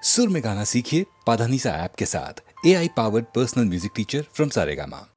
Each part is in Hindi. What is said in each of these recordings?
सुर में गाना सीखिए पाधानीसा ऐप के साथ। AI powered personal music teacher from Saregama.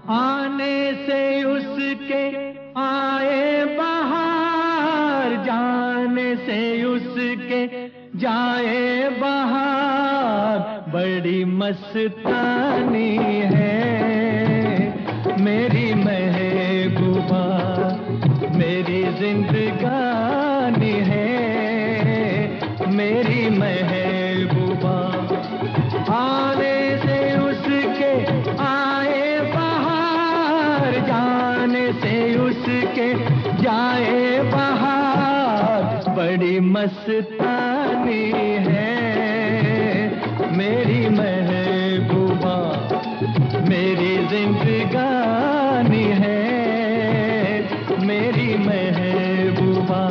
आने से उसके आए बहार, जाने से उसके जाए बहार। बड़ी मस्तानी है मेरी महबूबा, मेरी जिंदगानी है मेरी महबूबा। आने से उसके आए बहार, जाने से उसके जाए बहार। बड़ी मस्तानी है मेरी महबूबा, मेरी जिंदगानी है मेरी महबूबा।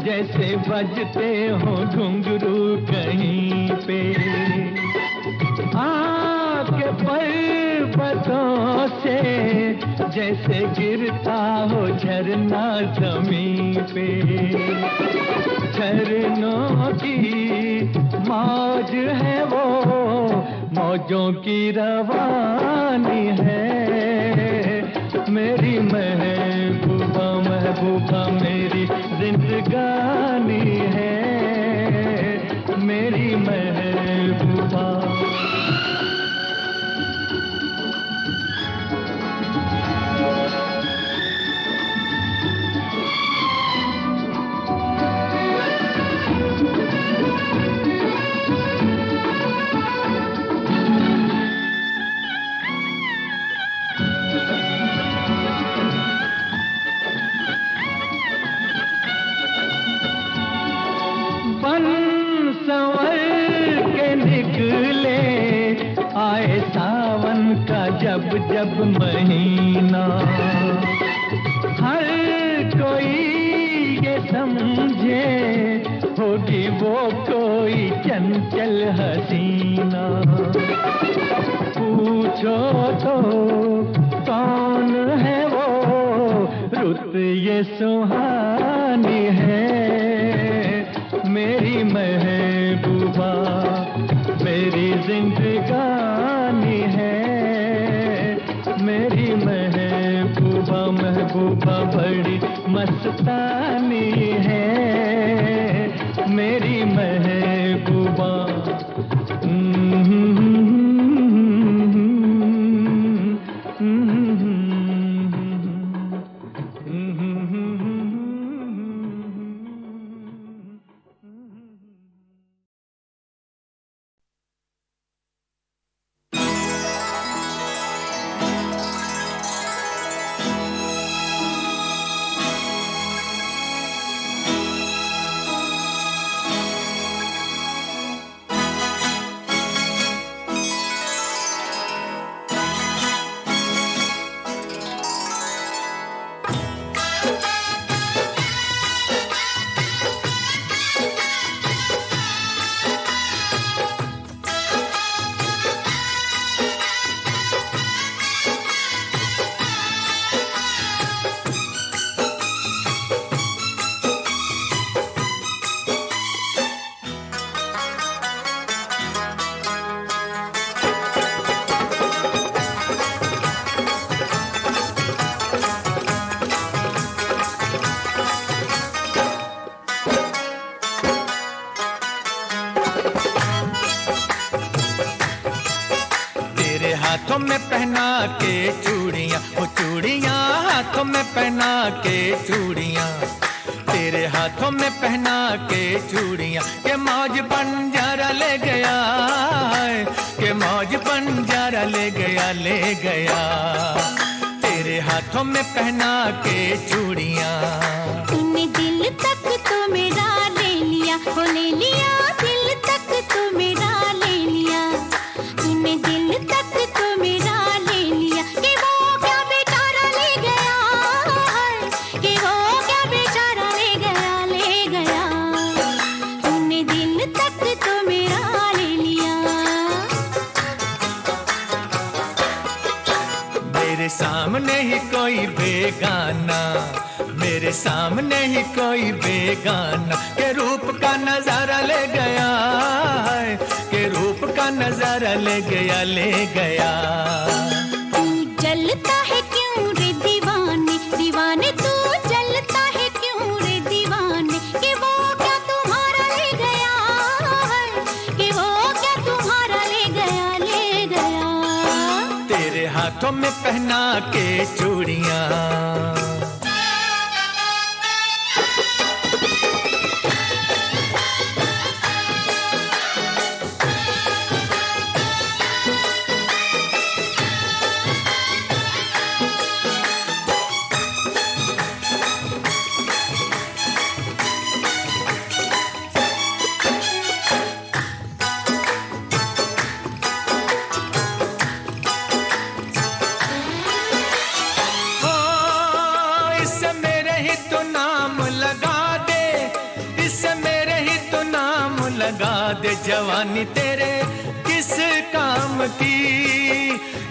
जैसे बजते हो घुंघरू कहीं पे, आके पर्वतों से जैसे गिरता हो झरना जमीन पे। झरनों की मौज है वो, मौजों की रवानी है मेरी महबूबा, महबूबा मेरी जिंदगानी है मेरी महबूबा। संवर के निकले आए सावन का जब जब महीना, हर कोई ये समझे होगी वो कोई चंचल हसीना। पूछो तो कौन है वो, रुत ये सुहानी है मेरी महबूबा, मेरी जिंदगानी है मेरी महबूबा, महबूबा बड़ी मस्तानी है मेरी महबूबा। हाथों में पहना के चूड़ियां, वो चूड़ियां हाथों में पहना के चूड़ियां, तेरे हाथों में पहना के चूड़ियां, के मौज बंजारा ले गया है, के मौज बंजारा ले गया, ले गया, तेरे हाथों में पहना के चूड़ियां। तूने दिल तक तो मेरा ले लिया, हो ले लिया, दिल तक तो मेरा ले लिया, तूने दिल तक तो मेरा ले लिया, कि वो क्या बेचारा ले गया है, कि वो क्या बेचारा ले गया, ले गया, तूने दिल तक तो मेरा ले लिया। मेरे सामने ही कोई बेगाना, मेरे सामने ही कोई बेगाना, के रूप का नजारा ले गया है, के रूप का नजारा ले गया, ले गया। तू जलता है क्यों रे दीवाने, दीवाने तू जलता है क्यों रे दीवाने, कि वो क्या तुम्हारा ले गया है, कि वो क्या तुम्हारा ले गया, ले गया, तेरे हाथों में पहना के चूड़ियां। लगा दे जवानी तेरे किस काम की,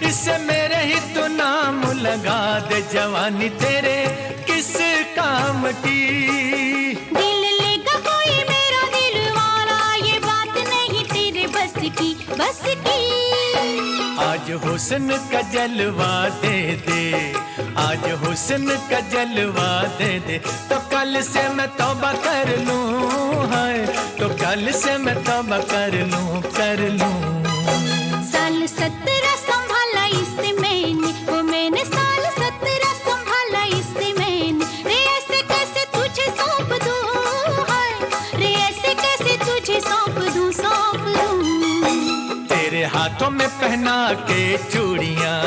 इससे मेरे ही तो नाम लगा दे जवानी तेरे किस काम की। दिल लेगा कोई मेरा दिल वाला, ये बात नहीं तेरे बस की, बस की। आज हुस्न का जलवा दे दे, आज हुस्न का जलवा दे दे, तो कल से मैं तौबा कर लूं, है तो कल से मैं तौबा कर लूं, कर लूं। साल 17 संभाला इससे मैंने, वो मैंने साल 17 संभाला इससे मैंने, रे ऐसे कैसे तुझे सौंप दूं, हाय रे ऐसे कैसे तुझे सौंप दूं, सौंप दूं। तेरे हाथों में पहना के चूड़ियां,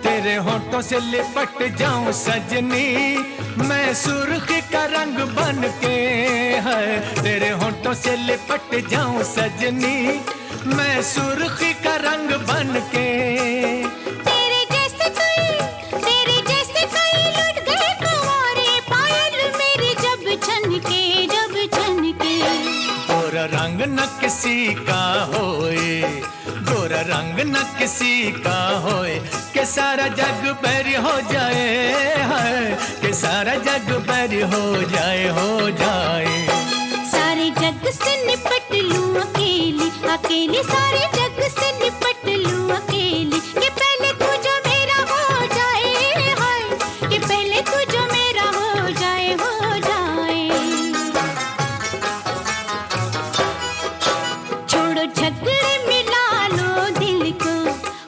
तेरे होठों से लिपट जाऊं सजनी, मैं सुर्खी का रंग बन के, है तेरे होठों से लिपट जाऊं सजनी, मैं सुर्खी का रंग बन के। तेरे जैसे कई लुट गए कुंवारे, पायल मेरी जब छनके, जब छनके। गोरा रंग न किसी का होए, गोरा रंग न किसी का होए, के सारा जग बैरी हो जाए, है के सारा जग बैरी हो जाए, हो जाए। सारे जग से निपट लूं अकेली, अकेली सारे जग से निपट लूं अकेली, कि पहले तू जो मेरा हो जाए, हाय कि पहले तू जो मेरा हो जाए, हो जाए। छोड़ो झगड़े मिला लो दिल को,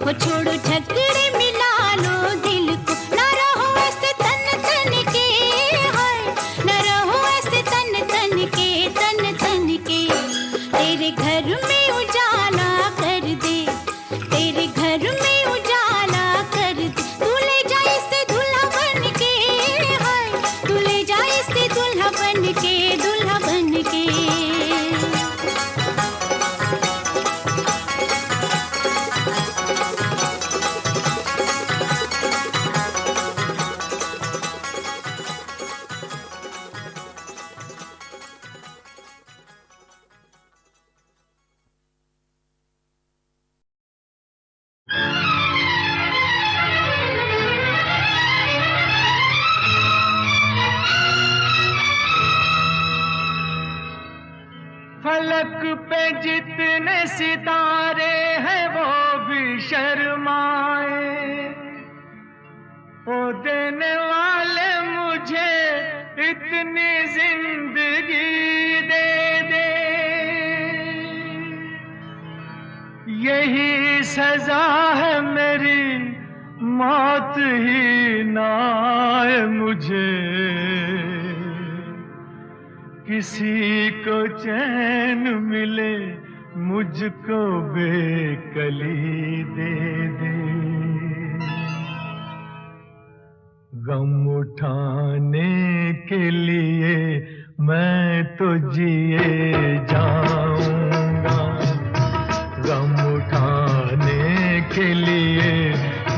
वो छोड़ो झगड़े मिला लो दिल को, ना रहो ऐसे तन तन के, हाय ना रहो ऐसे तन तन के, तन तन के। तेरे घर में उजाला फलक पे जितने सितारे हैं वो भी शर्माए। ओ देने वाले मुझे इतनी जिंदगी दे दे, यही सजा है मेरी, मौत ही ना आए मुझे। किसी को चैन मिले, मुझको बेकली दे दे। गम उठाने के लिए मैं तो जिए जाऊंगा, गम उठाने के लिए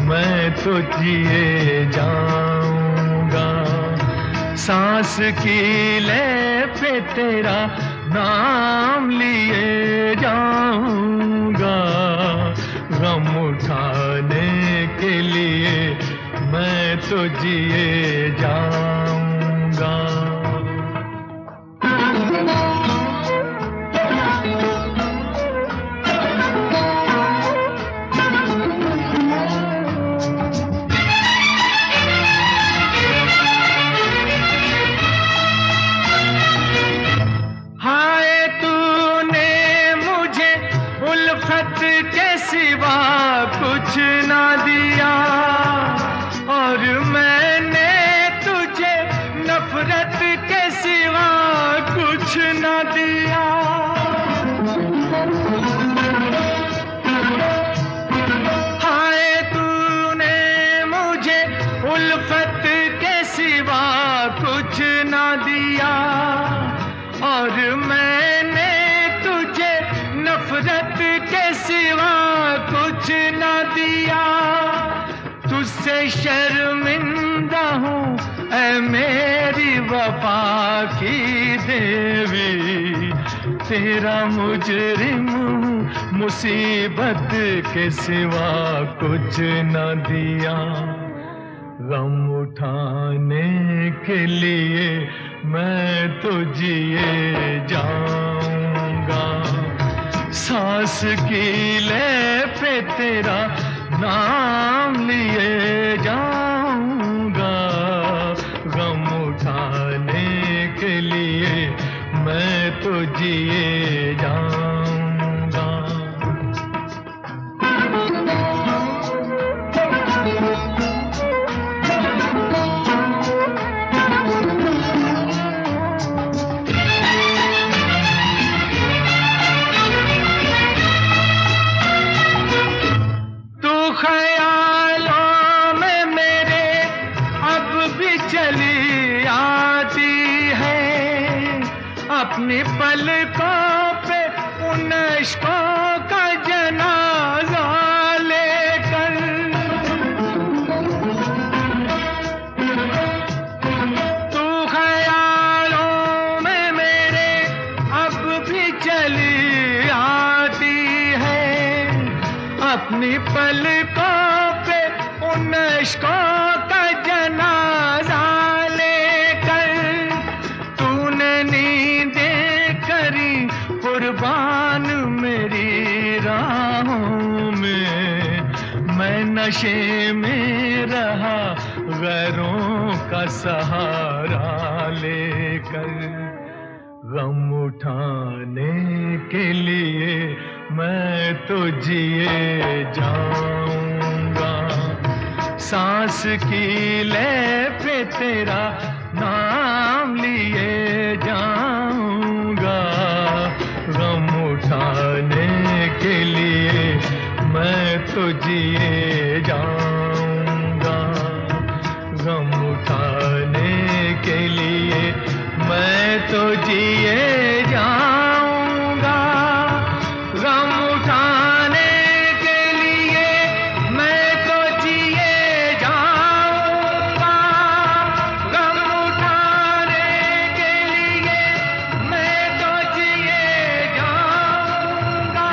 मैं तो जिए जाऊंगा। सांस की ले पे तेरा नाम लिए जाऊंगा, गम उठाने के लिए मैं तो जिए जाऊंगा। कुछ ना दिया और मैंने तुझे नफरत के सिवा कुछ ना दिया। हाय तूने मुझे उल्फत के सिवा कुछ ना दिया और मैंने तुझे नफरत के सिवा कुछ ना दिया। तुझसे शर्मिंदा हूँ ऐ मेरी वफा की देवी, तेरा मुजरिम हूँ, मुसीबत के सिवा कुछ ना दिया। गम उठाने के लिए मैं तो जिए जाऊंगा, सांस की ले पे तेरा नाम लिए जाऊंगा। गम उठाने के लिए मैं तो जिए जाऊंगा। ख्यालों में मेरे अब भी चली आती है, अपनी पलकों पे उन इश्कों का जनाजा लेकर। तू ख्यालों में मेरे अब भी चली आती है, अपनी पलकों पे उन इश्कों का जनाजा लेकर। तूने नींदें करी कुर्बान मेरी राहों में, मैं नशे में रहा गैरों का सहारा लेकर। गम उठाने के लिए मैं तो जिए जाऊंगा, सांस की ले पे तेरा नाम लिए जाऊंगा। गम उठाने के लिए मैं तो जिए जाऊंगा, गम उठाने के लिए मैं तो जिए जाऊंगा। गम उठाने के लिए मैं तो जिए जाऊंगा, गम उठाने के लिए मैं तो जिए जाऊंगा।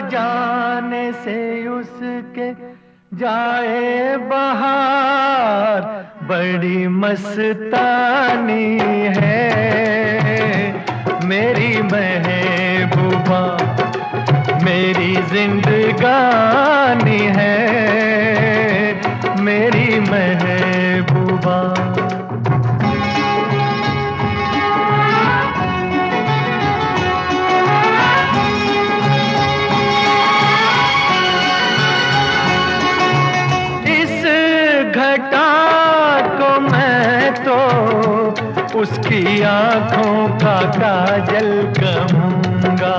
जाने से उसके जाए बहार, बड़ी मस्तानी है मेरी महबूबा, मेरी जिंदगानी है मेरी महबूबा। घटा को मैं तो उसकी आंखों का काजल कहूँगा,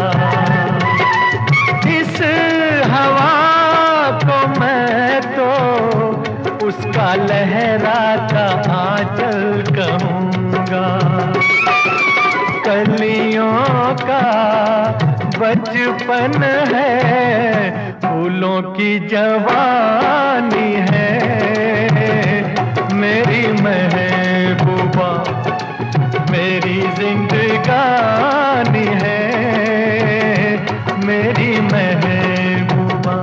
इस हवा को मैं तो उसका लहराता आंचल कहूँगा। कलियों का बचपन है, फूलों की जवानी है मेरी महबूबा, मेरी जिंदगानी है मेरी महबूबा।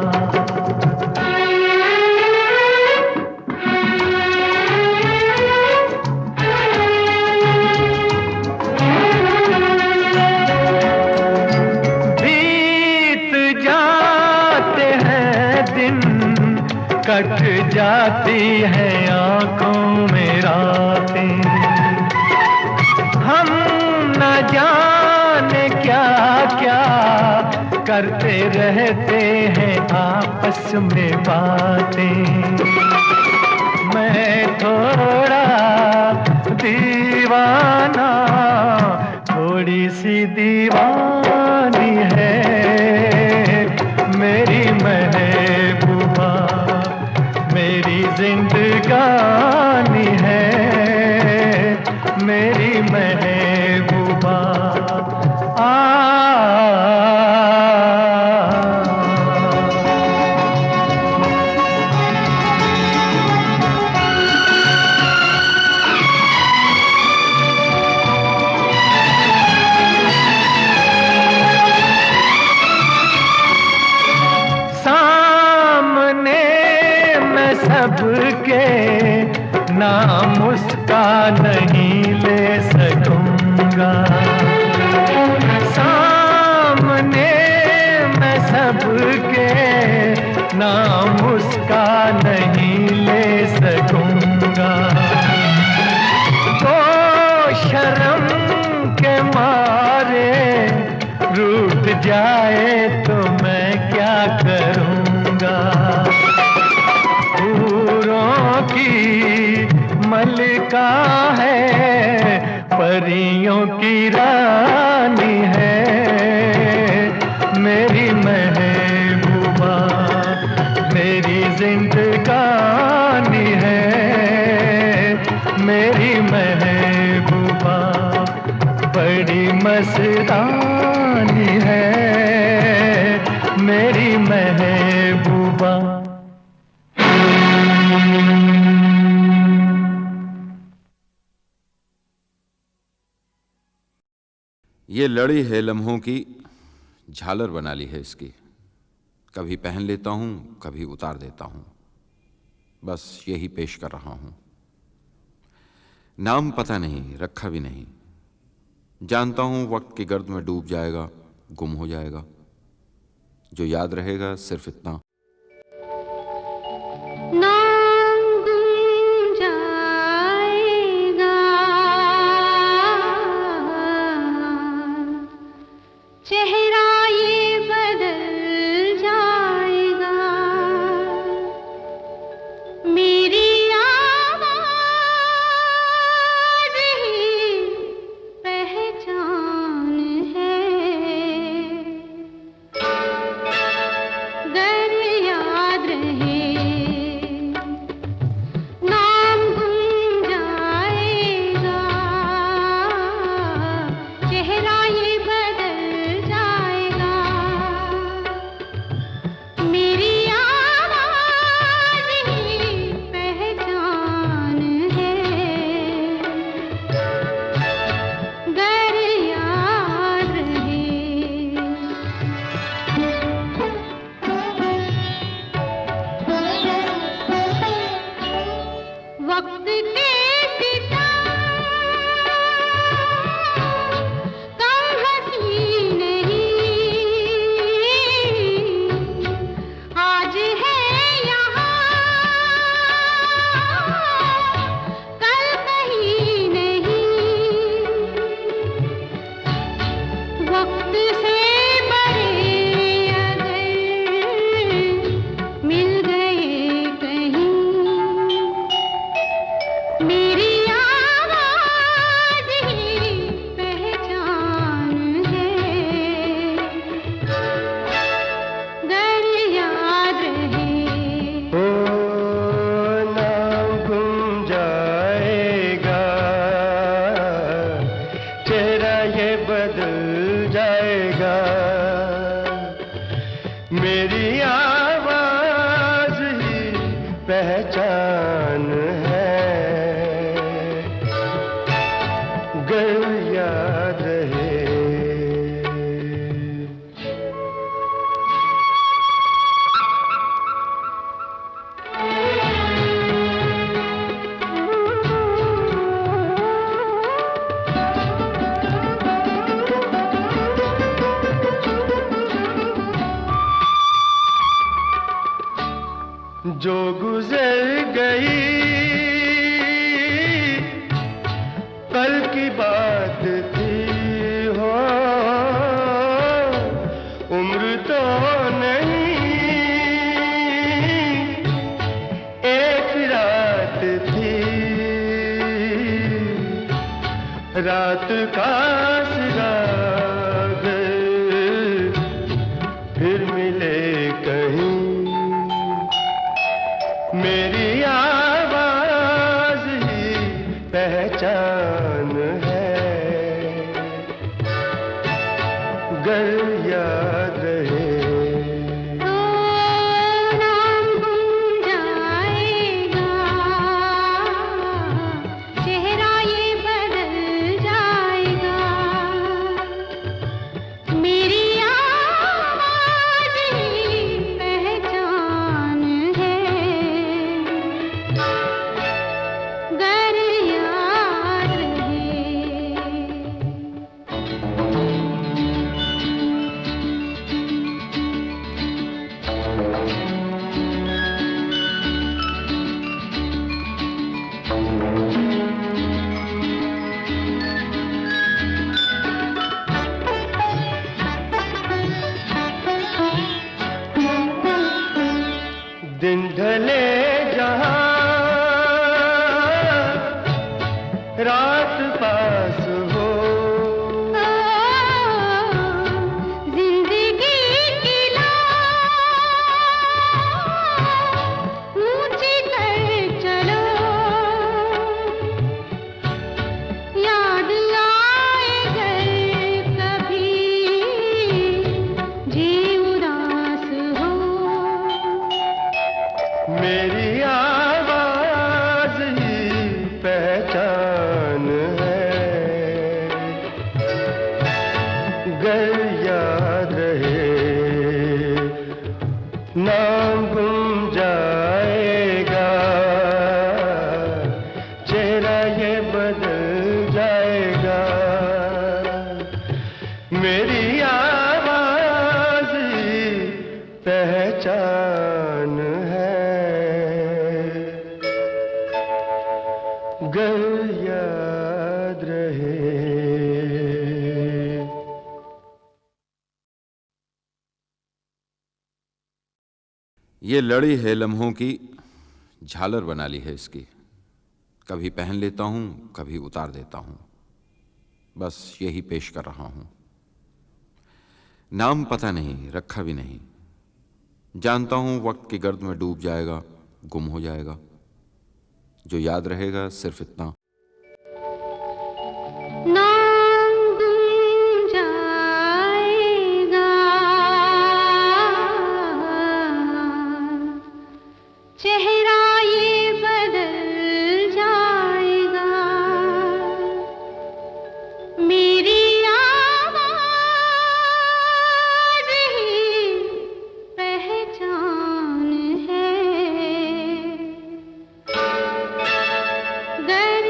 बीत जाते हैं दिन, कट जाती है आंखों में रातें, हम न जाने क्या क्या करते रहते हैं आपस में बातें। मैं थोड़ा दीवाना, थोड़ी सी दीवानी है मेरी महबूबा, मेरी जिंदगानी है मेरी महबूबा। सबके नाम उसका नहीं ले सकूंगा, सामने मैं सबके नाम उसका नहीं ले सकूंगा। तो शर्म के मारे रूठ जाए तो मैं क्या करूंगा। की मलिका है, परियों की रानी है मेरी महबूबा, मेरी जिंदगानी है मेरी महबूबा, बड़ी मस्तानी है मेरी महबूबा। ये लड़ी है लम्हों की, झालर बना ली है इसकी, कभी पहन लेता हूँ कभी उतार देता हूँ, बस यही पेश कर रहा हूँ। नाम पता नहीं, रखा भी नहीं, जानता हूँ वक्त की गर्द में डूब जाएगा, गुम हो जाएगा। जो याद रहेगा सिर्फ इतना, दर मेरी आवाज ही पहचान है, गर याद रहे। जो गुजर गई कल की बात थी हो, उम्र तो नहीं एक रात थी, रात का सिराग फिर मिले कहीं। मेरी आवाज ही पहचान है, गर याद रहे। तो नाम गुम जाएगा, चेहरा ये बदल जाएगा। मेरी आवाज ही पहचान है, गर याद रहे। दिन ढले जहां रात पास हो, जिंदगी की लौ ऊंची कर चलो, याद आए घर कभी जी उदास हो। मेरी आवाज ही पहचान है, गर याद रहे। नाम गुम जाएगा, चेहरा ये बदल जाएगा। मेरी आवाज ही पहचान है, गर याद रहे। ये लड़ी है लम्हों की, झालर बना ली है इसकी। कभी पहन लेता हूं, कभी उतार देता हूं, बस यही पेश कर रहा हूं। नाम पता नहीं, रखा भी नहीं। जानता हूं वक्त की गर्द में डूब जाएगा, गुम हो जाएगा। जो याद रहेगा सिर्फ इतना, नाम गुम जाएगा, चेहरा ये बदल जाएगा। मेरी आवाज ही पहचान है, गर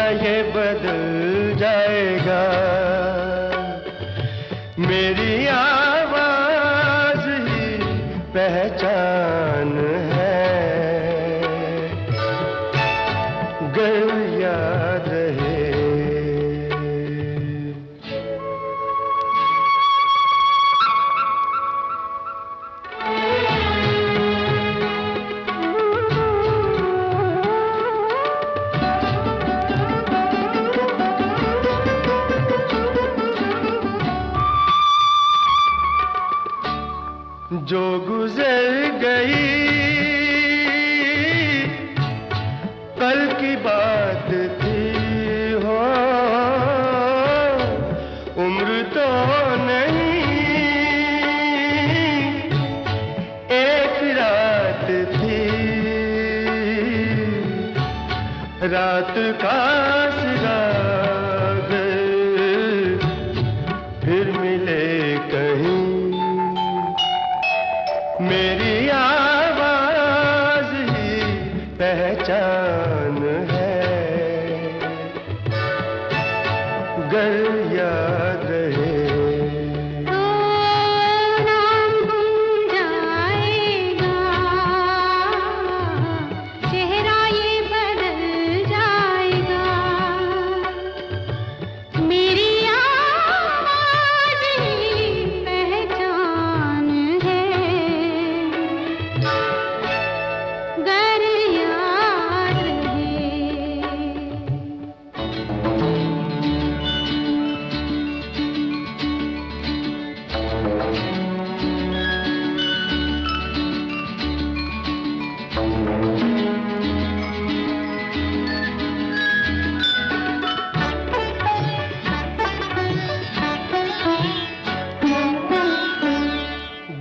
ये बदल जाएगा। मेरी आवाज ही पहचान है, गर याद रहे। जो गुजर गई कल की बात थी हो, उम्र तो नहीं एक रात थी, रात का सिराग फिर मिले कहीं। मेरी आवाज ही पहचान है, गर याद रहे। नाम गुम जाएगा, चेहरा ये बदल जाएगा। मेरी आवाज ही पहचान है, गर याद रहे।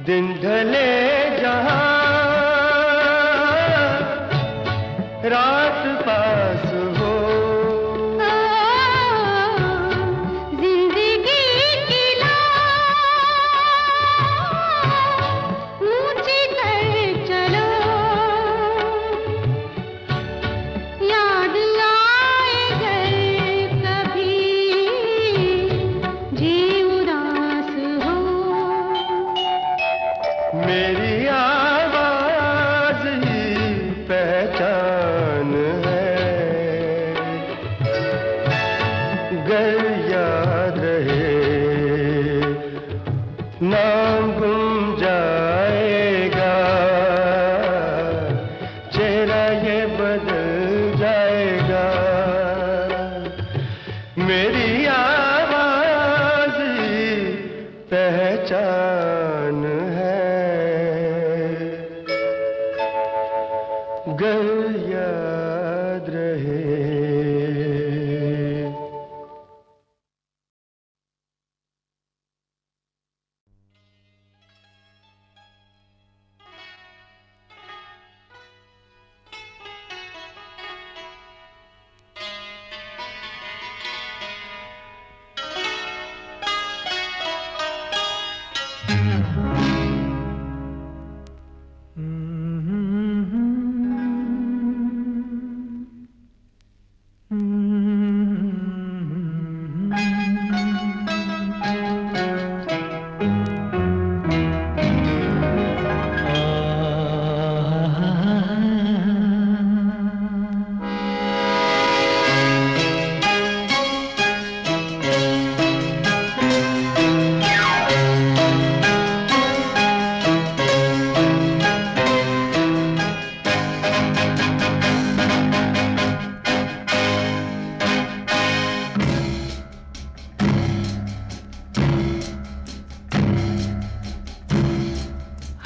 दिन ढले जहां रात पास हो, जिंदगी की लाज ऊंची कर चलो, याद आए घर कभी जी उदास हो। मेरी आवाज ही पहचान है, गर याद रहे। नाम गुम जाएगा, चेहरा ये बदल जाएगा। मेरी आवाज ही पहचान है, गर याद रहे।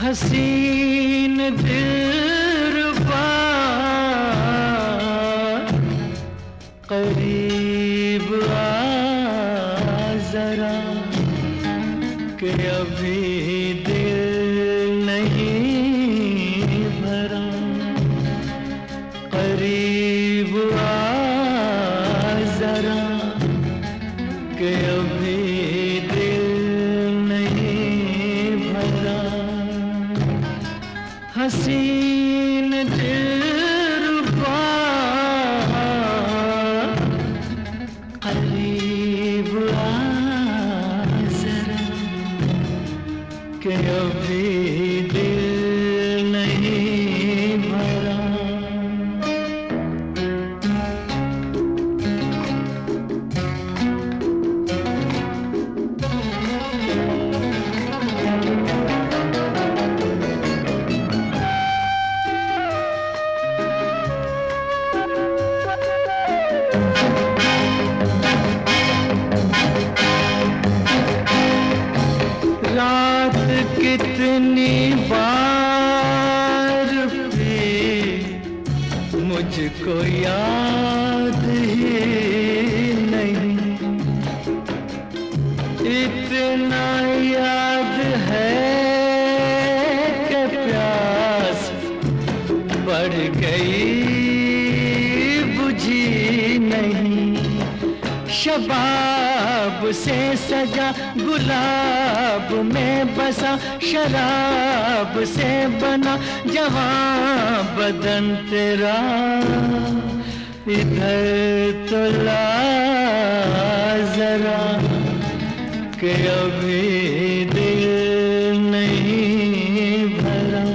हसीन दिलरुबा करीब आ जरा, कि अभी दिल नहीं भरा। करीब आ जरा, कि अभी दिल नहीं भरा। हसीन दिलरुबा याद ही नहीं, इतना याद है कि प्यास बढ़ गई बुझी नहीं। शबाब से सजा गुलाब में बसा, शराब से बना जवां बदन तेरा, इधर तो ला जरा कि अभी दिल नहीं भरा।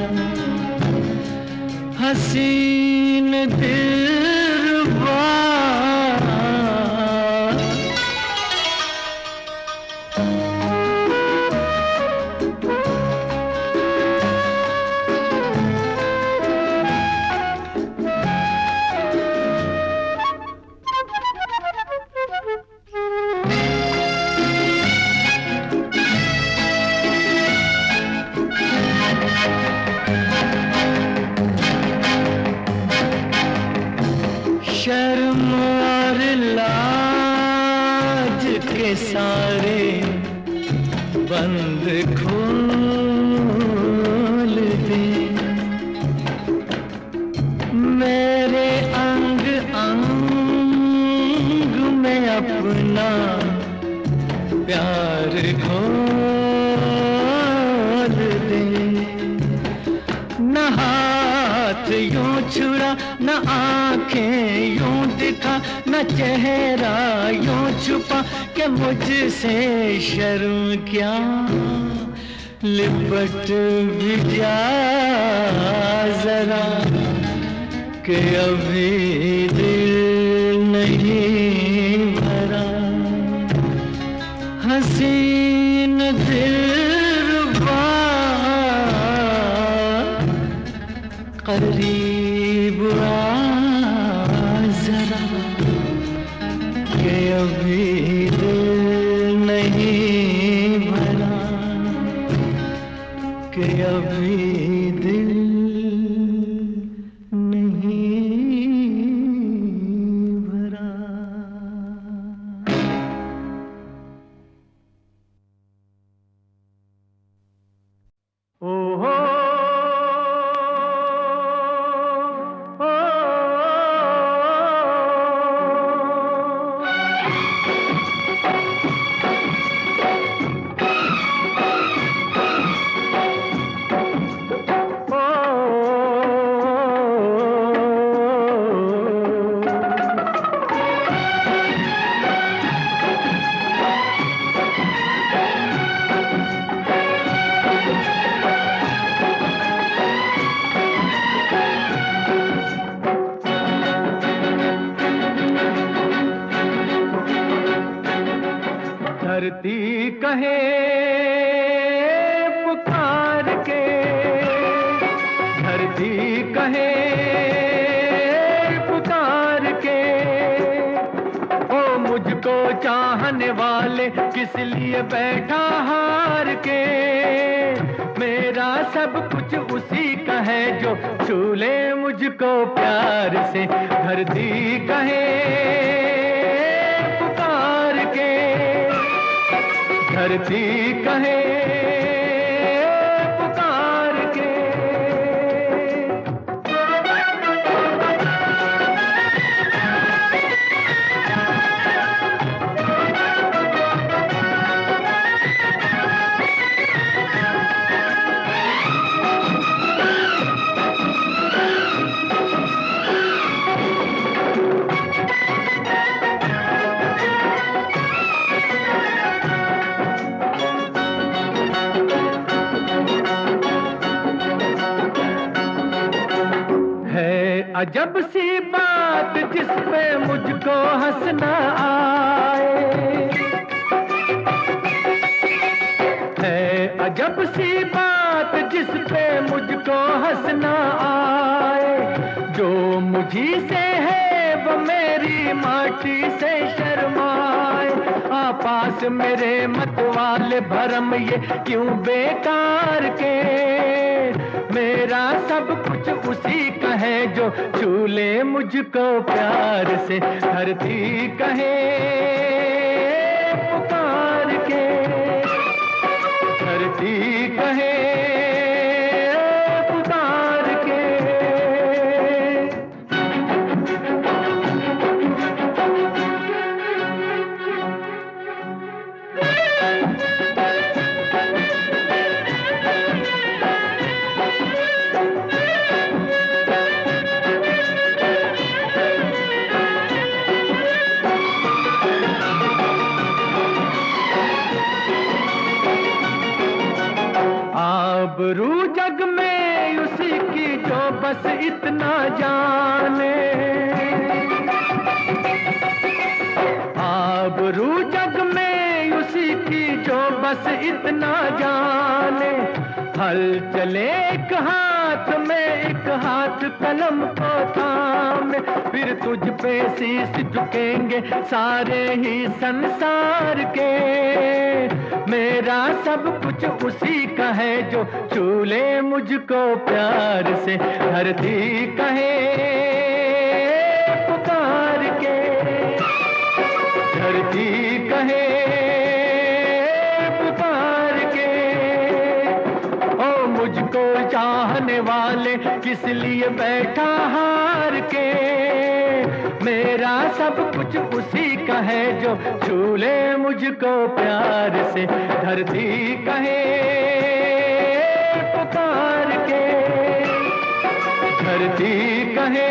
हसीन दिलरुबा शर्म और लाज के सारे बंद खोल दे, मेरे अंग अंग में अपना प्यार घोल दे। न हाथ यूं छुड़ा, न आंखें यूं दिखा, न चेहरा यूं छुपा कि मुझसे शर्म क्या, लिपट भी जा जरा कि अभी दिल नहीं भरा। हसीन दिलरुबा करीब आ जरा कि अभी दिल नहीं भरा, कि अभी दिल नहीं भरा। ओहो धरती कहे पुकार के, धरती कहे पुकार के, ओ मुझको चाहने वाले किस लिए बैठा हार के। मेरा सब कुछ उसी का है जो छू ले मुझको प्यार से। धरती कहे पुकार के, धरती कहे पुकार के। अजब सी बात जिस पे मुझको हंसना आए, है अजब सी बात जिस पे मुझको हंसना आए। जो मुझी से है वो मेरी माटी से शर्माए। पास मेरे मत वाले भरम ये क्यों बेकार के। मेरा सब कुछ उसी का है जो छू ले मुझको प्यार से। धरती कहे पुकार के, धरती कहे पुकार के। आबरू जग में उसी की जो बस इतना जाने, आबरू जग में उसी की जो बस इतना जाने। हल चले एक हाथ में, एक हाथ कलम को थामे, फिर तुझ पे शीश झुकेंगे सारे ही संसार के। मेरा सब कुछ उसी का है जो छू ले मुझको प्यार से। धरती कहे पुकार के, धरती कहे पुकार के। ओ मुझको चाहने वाले किस लिए बैठा हार के। मेरा सब कुछ उसी का है जो छू ले मुझको प्यार से। धरती कहे पुकार के, धरती कहे